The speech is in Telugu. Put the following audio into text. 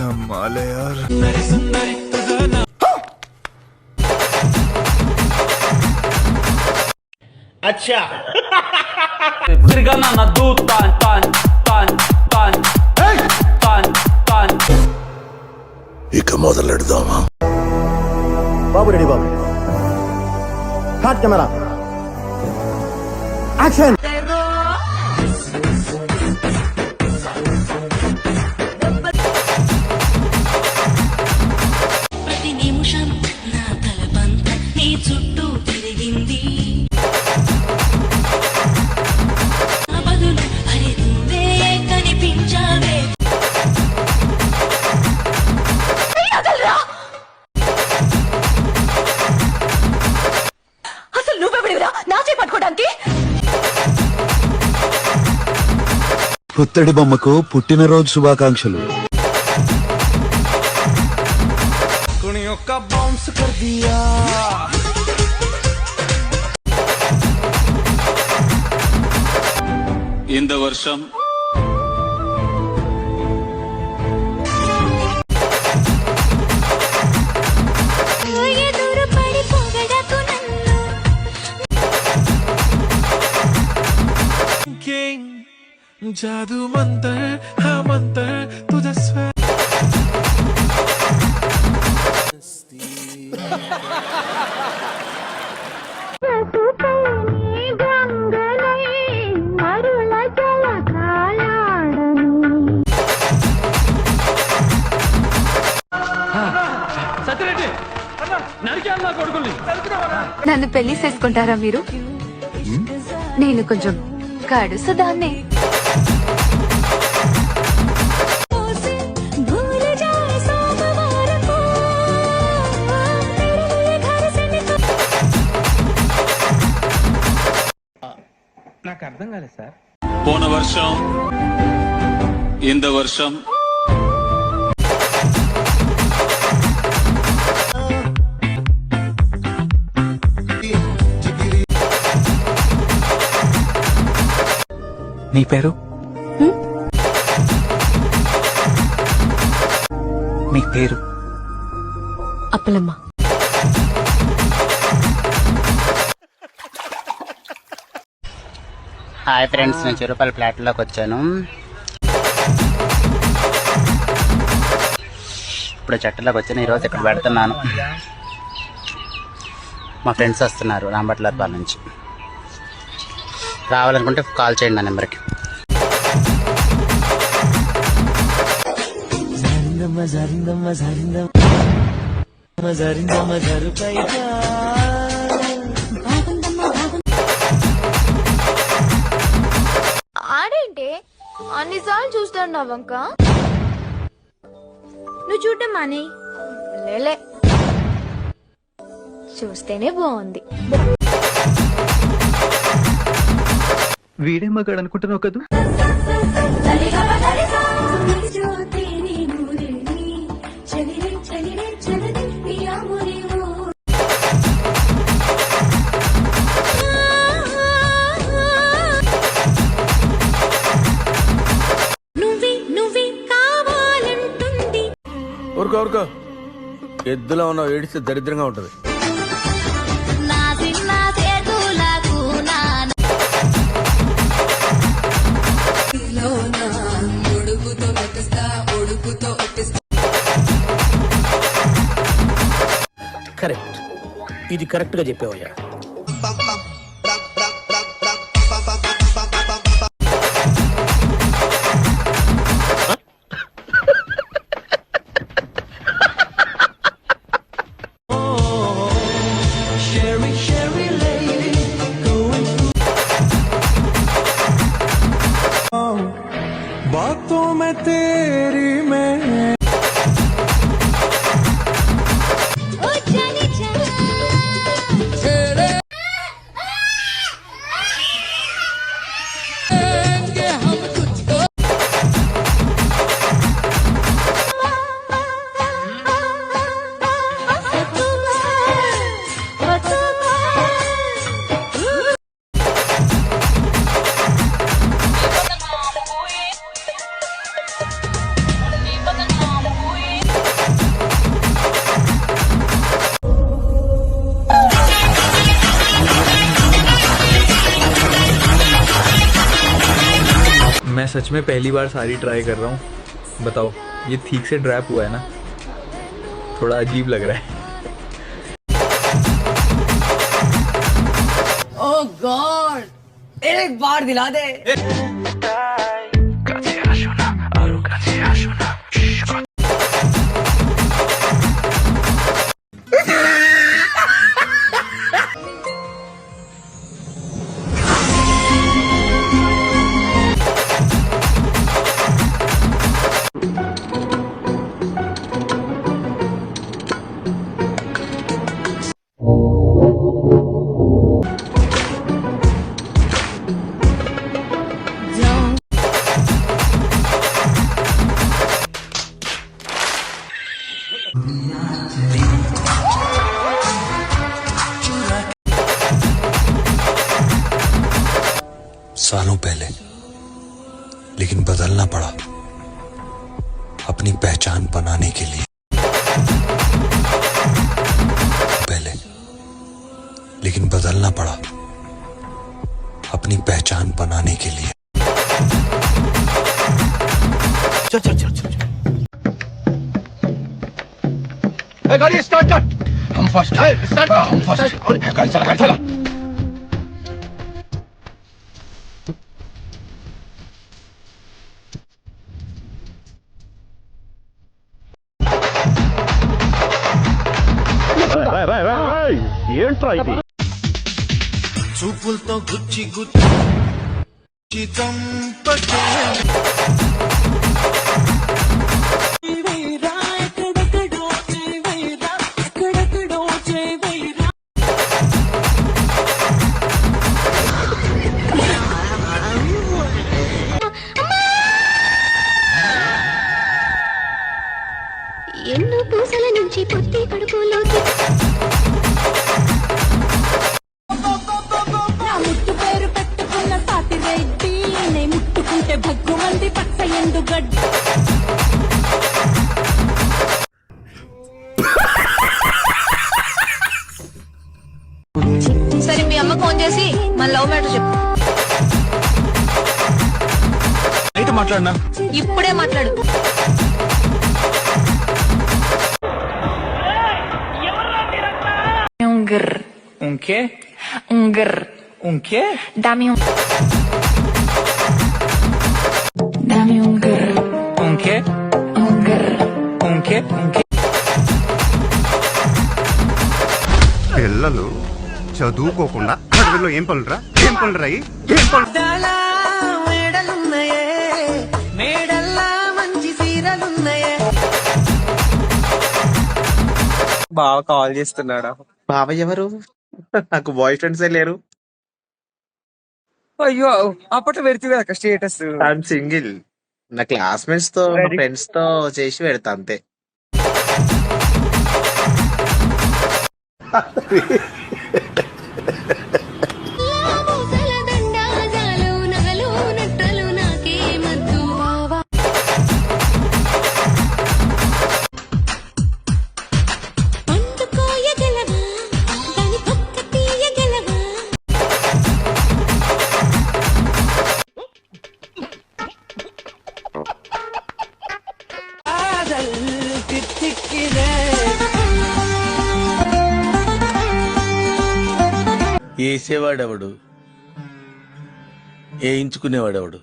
कमाल है यार। अच्छा తిరగనా దూ తాన్ తాన్ తాన్ తాన్ తాన్ తాన్ ఇక మొదలెడదామా? బాబు రెడీ బాబు. హాట్ కెమెరా యాక్షన్. ప్రతి నిమిషం నా తలపంత నీ చుట్టూ తిరిగింది. నా బదులు అరే నువ్వే కనిపించావే. అసలు నువ్వెవడివిరా నా చేపట్టుకోవడానికి? పుత్తడి బొమ్మకు పుట్టినరోజు శుభాకాంక్షలు. இந்த வருஷம் ఎదురు పడి పొగడకు నన్ను. जादू मंतर हा मंतर तुझा स्वर సత్యరెడ్డి నరికేయాలి నా కొడుకుల్ని. నన్ను పెళ్లి చేసుకుంటారా మీరు? నేను కొంచెం కడుసుదాన్నే. भूल जाए सोमवार को तेरे लिए घर से निकल. నాకు అర్థం కాలేదు సార్. போன வருஷம் இந்த வருஷம் నీ పేరు? నీ పేరు? అప్పలమ్మ. హాయ్ ఫ్రెండ్స్, నేను చిరుపల్లి ఫ్లాట్లోకి వచ్చాను. ఇప్పుడు చెట్టులోకి వచ్చాను. ఈరోజు ఇక్కడ పెడుతున్నాను. మా ఫ్రెండ్స్ వస్తున్నారు రాంబట్లపాల నుంచి. రావాలనుకుంటే కాల్ చేయండి నా నెంబర్కి. ఆడేంటి అన్నిసార్లు చూస్తాను నా వంక? నువ్వు చూడటం మానే. లేలే, చూస్తేనే బాగుంది. వీడే మగాడు అనుకుంటున్నావు కదా? నువ్వే కావాలంటుంది. ఊరుకో ఊరుకో, ఎద్దులో ఉన్నావు, ఏడిస్తే దరిద్రంగా ఉంటది. నా చిన్న చేతులకు నా కరెక్ట్, ఇది కరెక్ట్ గా చెప్పావయ్యా. बातों में तेरी मैं मैं सच में पहली बार साड़ी ट्राई कर रहा हूँ। बताओ ये ठीक से ड्रैप हुआ है ना, थोड़ा अजीब लग रहा है। ओह गॉड, एक बार दिला दे। सालों पहले, लेकिन बदलना पड़ा अपनी पहचान बनाने के लिए। पहले, लेकिन बदलना पड़ा अपनी पहचान बनाने के लिए। चल चल चल चल गाड़ी स्टार्ट कर, हम फर्स्ट है, स्टार्ट कर, हम फर्स्ट। गाड़ी चला, गाड़ी चला। చూపులతో గుచ్చి గుచ్చి చంపకే ఎన్నో పూసల నుంచి పొత్తి కడుపులోకి ముట్టు పేరు పెట్టుకున్న సాతి రెడ్డి నే ముట్టుకుంటే భగ్గు మంది పచ్చ ఎండు గడ్డి సరే మీ అమ్మ ఫోన్ చేసి మన లవ్ మ్యాటర్ చెప్పు. నైట్ మాట్లాడినా ఇప్పుడే మాట్లాడు. Un qué? Un qué? Dame un grr. Un qué? Un grr. Un qué? Un qué? పిల్లలు చదువుకోకుండా అడవిలో ఏం పనులురా ఏం పనులురా ఏం పనులు బావ కాల్ చేస్తున్నాడా? బాబా ఎవరు? నాకు బాయ్ ఫ్రెండ్సే లేరు. అయ్యో అప్పట్లో పెడుతుంది కదా స్టేటస్. I'm single. నా క్లాస్మేట్స్ తో నా ఫ్రెండ్స్ తో చేసి పెడతా అంతే. వేసేవాడెవడు, వేయించుకునేవాడెవడు?